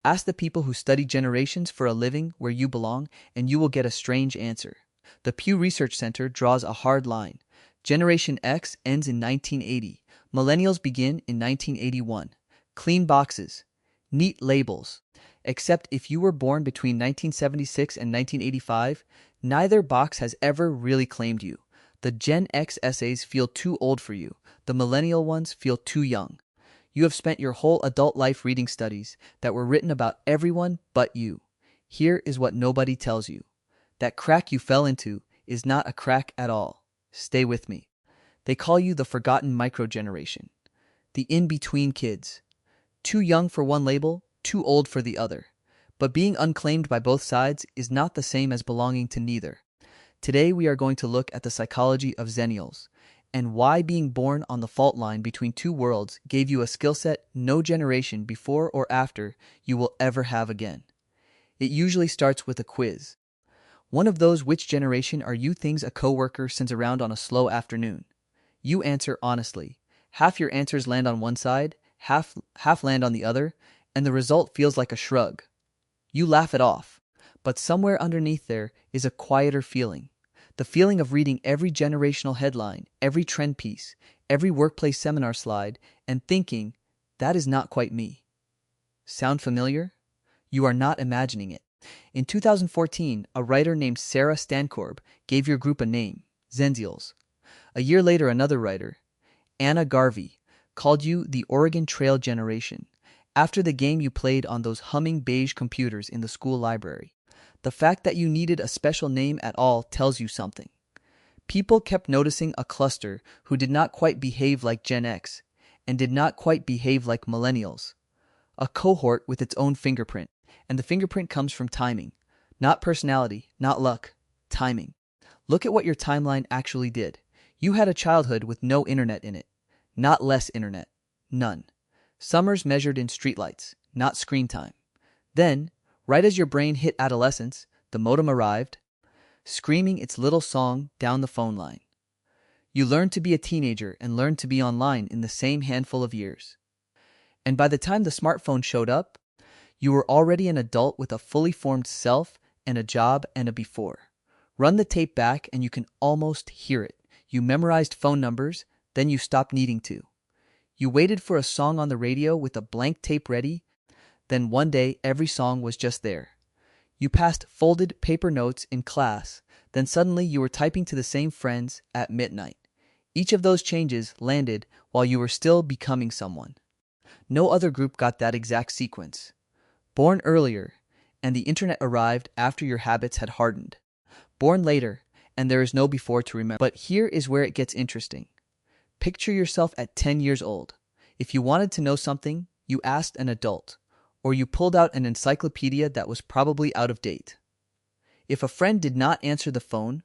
Ask the people who study generations for a living where you belong, and you will get a strange answer. The Pew Research Center draws a hard line. Generation X ends in 1980. Millennials begin in 1981. Clean boxes. Neat labels. Except if you were born between 1976 and 1985, neither box has ever really claimed you. The Gen X essays feel too old for you. The millennial ones feel too young. You have spent your whole adult life reading studies that were written about everyone but you. Here is what nobody tells you. That crack you fell into is not a crack at all. Stay with me. They call you the forgotten microgeneration. The in-between kids. Too young for one label, too old for the other. But being unclaimed by both sides is not the same as belonging to neither. Today we are going to look at the psychology of Xennials, and why being born on the fault line between two worlds gave you a skill set no generation before or after you will ever have again. It usually starts with a quiz. One of those "which generation are you" things a coworker sends around on a slow afternoon. You answer honestly. Half your answers land on one side, half land on the other, and the result feels like a shrug. You laugh it off, but somewhere underneath there is a quieter feeling. The feeling of reading every generational headline, every trend piece, every workplace seminar slide, and thinking, that is not quite me. Sound familiar? You are not imagining it. In 2014, a writer named Sarah Stankorb gave your group a name, Xennials. A year later, another writer, Anna Garvey, called you the Oregon Trail generation, after the game you played on those humming beige computers in the school library. The fact that you needed a special name at all tells you something. People kept noticing a cluster who did not quite behave like Gen X and did not quite behave like millennials. A cohort with its own fingerprint, and the fingerprint comes from timing. Not personality, not luck, timing. Look at what your timeline actually did. You had a childhood with no internet in it. Not less internet. None. Summers measured in streetlights, not screen time. Then, right as your brain hit adolescence, the modem arrived, screaming its little song down the phone line. You learned to be a teenager and learned to be online in the same handful of years. And by the time the smartphone showed up, you were already an adult with a fully formed self and a job and a before. Run the tape back and you can almost hear it. You memorized phone numbers, then you stopped needing to. You waited for a song on the radio with a blank tape ready, then one day every song was just there. You passed folded paper notes in class, then suddenly you were typing to the same friends at midnight. Each of those changes landed while you were still becoming someone. No other group got that exact sequence. Born earlier, and the internet arrived after your habits had hardened. Born later, and there is no before to remember. But here is where it gets interesting. Picture yourself at 10 years old. If you wanted to know something, you asked an adult, or you pulled out an encyclopedia that was probably out of date. If a friend did not answer the phone,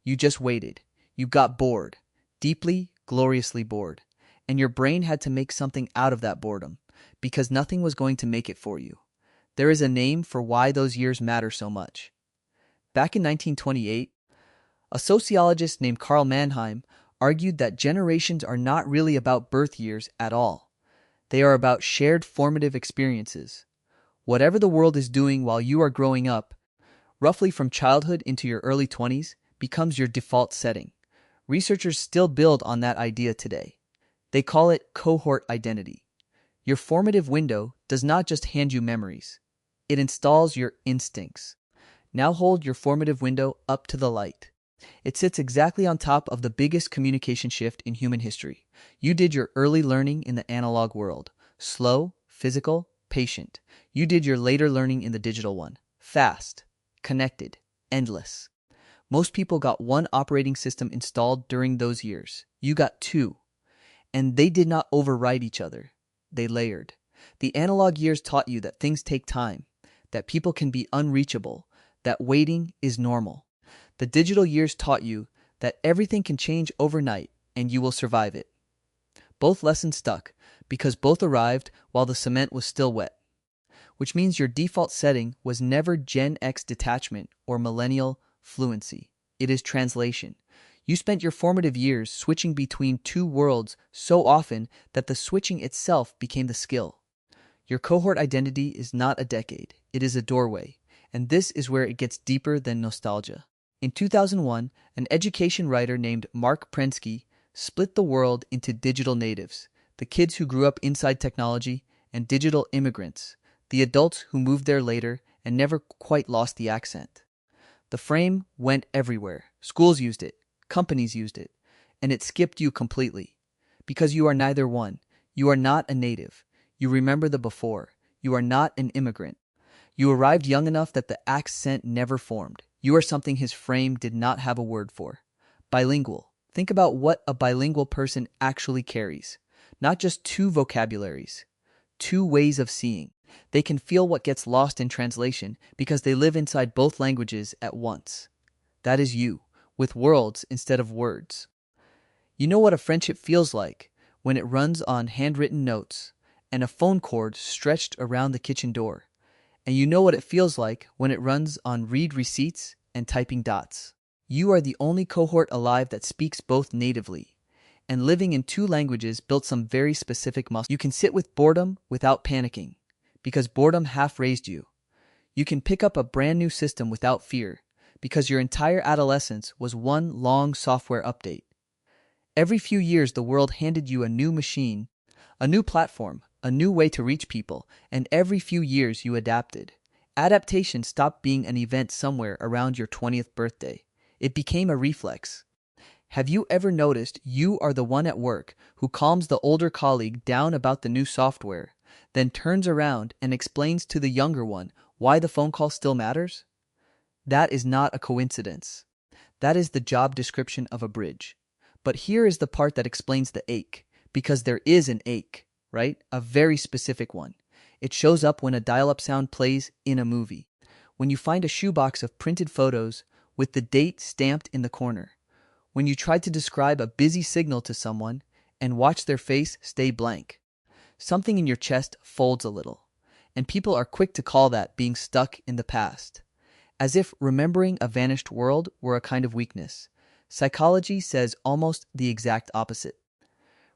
you just waited. You got bored, deeply, gloriously bored, and your brain had to make something out of that boredom, because nothing was going to make it for you. There is a name for why those years matter so much. Back in 1928, a sociologist named Karl Mannheim argued that generations are not really about birth years at all. They are about shared formative experiences. Whatever the world is doing while you are growing up, roughly from childhood into your early 20s, becomes your default setting. Researchers still build on that idea today. They call it cohort identity. Your formative window does not just hand you memories. It installs your instincts. Now hold your formative window up to the light. It sits exactly on top of the biggest communication shift in human history. You did your early learning in the analog world. Slow, physical, patient. You did your later learning in the digital one. Fast, connected, endless. Most people got one operating system installed during those years. You got two. And they did not override each other. They layered. The analog years taught you that things take time, that people can be unreachable, that waiting is normal. The digital years taught you that everything can change overnight and you will survive it. Both lessons stuck because both arrived while the cement was still wet, which means your default setting was never Gen X detachment or millennial fluency. It is translation. You spent your formative years switching between two worlds so often that the switching itself became the skill. Your cohort identity is not a decade, it is a doorway, and this is where it gets deeper than nostalgia. In 2001, an education writer named Mark Prensky split the world into digital natives, the kids who grew up inside technology, and digital immigrants, the adults who moved there later and never quite lost the accent. The frame went everywhere. Schools used it, companies used it, and it skipped you completely. Because you are neither one. You are not a native. You remember the before. You are not an immigrant. You arrived young enough that the accent never formed. You are something his frame did not have a word for. Bilingual. Think about what a bilingual person actually carries. Not just two vocabularies, two ways of seeing. They can feel what gets lost in translation because they live inside both languages at once. That is you, with worlds instead of words. You know what a friendship feels like when it runs on handwritten notes and a phone cord stretched around the kitchen door. And you know what it feels like when it runs on read receipts and typing dots. You are the only cohort alive that speaks both natively. And living in two languages built some very specific muscles. You can sit with boredom without panicking, because boredom half-raised you. You can pick up a brand new system without fear, because your entire adolescence was one long software update. Every few years the world handed you a new machine, a new platform, a new way to reach people, and every few years you adapted. Adaptation stopped being an event somewhere around your 20th birthday. It became a reflex. Have you ever noticed you are the one at work who calms the older colleague down about the new software, then turns around and explains to the younger one why the phone call still matters? That is not a coincidence. That is the job description of a bridge. But here is the part that explains the ache, because there is an ache, right? A very specific one. It shows up when a dial-up sound plays in a movie, when you find a shoebox of printed photos with the date stamped in the corner, when you try to describe a busy signal to someone and watch their face stay blank. Something in your chest folds a little, and people are quick to call that being stuck in the past, as if remembering a vanished world were a kind of weakness. Psychology says almost the exact opposite.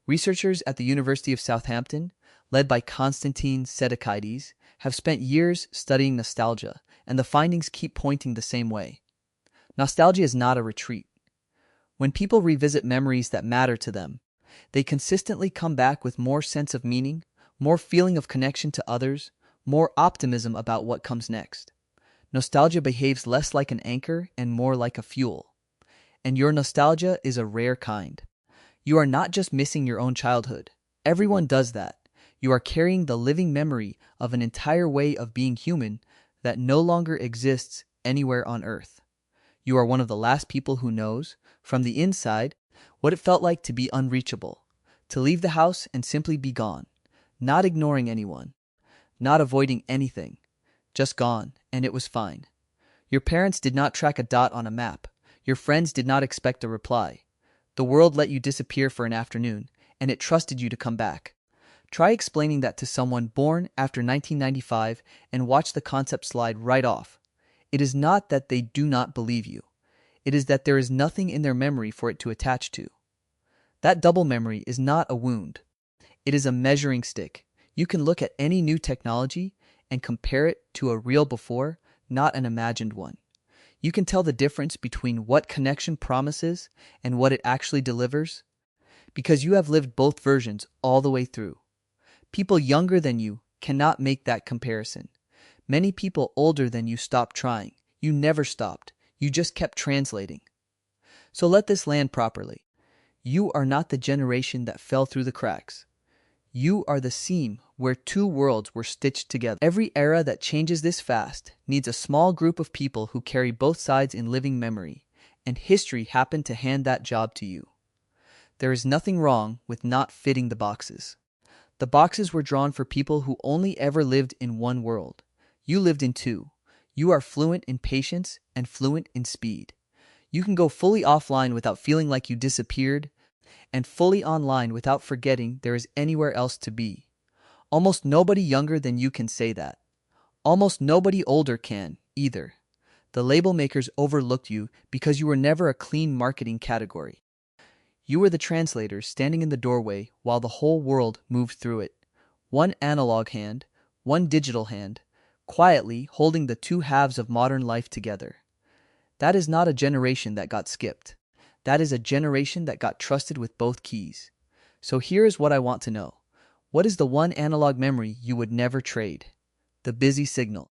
Researchers at the University of Southampton, led by Konstantin Sedekaides, have spent years studying nostalgia, and the findings keep pointing the same way. Nostalgia is not a retreat. When people revisit memories that matter to them, they consistently come back with more sense of meaning, more feeling of connection to others, more optimism about what comes next. Nostalgia behaves less like an anchor and more like a fuel. And your nostalgia is a rare kind. You are not just missing your own childhood. Everyone does that. You are carrying the living memory of an entire way of being human that no longer exists anywhere on Earth. You are one of the last people who knows, from the inside, what it felt like to be unreachable, to leave the house and simply be gone, not ignoring anyone, not avoiding anything, just gone, and it was fine. Your parents did not track a dot on a map. Your friends did not expect a reply. The world let you disappear for an afternoon, and it trusted you to come back. Try explaining that to someone born after 1995 and watch the concept slide right off. It is not that they do not believe you. It is that there is nothing in their memory for it to attach to. That double memory is not a wound. It is a measuring stick. You can look at any new technology and compare it to a real before, not an imagined one. You can tell the difference between what connection promises and what it actually delivers, because you have lived both versions all the way through. People younger than you cannot make that comparison. Many people older than you stopped trying. You never stopped. You just kept translating. So let this land properly. You are not the generation that fell through the cracks. You are the seam where two worlds were stitched together. Every era that changes this fast needs a small group of people who carry both sides in living memory, and history happened to hand that job to you. There is nothing wrong with not fitting the boxes. The boxes were drawn for people who only ever lived in one world. You lived in two. You are fluent in patience and fluent in speed. You can go fully offline without feeling like you disappeared, and fully online without forgetting there is anywhere else to be. Almost nobody younger than you can say that. Almost nobody older can, either. The label makers overlooked you because you were never a clean marketing category. You were the translator standing in the doorway while the whole world moved through it. One analog hand, one digital hand, quietly holding the two halves of modern life together. That is not a generation that got skipped. That is a generation that got trusted with both keys. So here is what I want to know. What is the one analog memory you would never trade? The busy signal.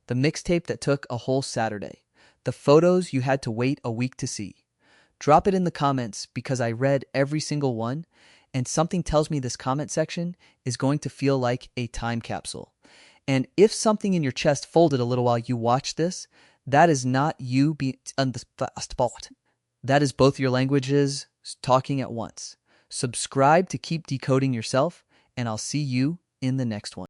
The mixtape that took a whole Saturday. The photos you had to wait a week to see. Drop it in the comments because I read every single one, and something tells me this comment section is going to feel like a time capsule. And if something in your chest folded a little while you watch this, that is not you being on the fast spot. That is both your languages talking at once. Subscribe to keep decoding yourself, and I'll see you in the next one.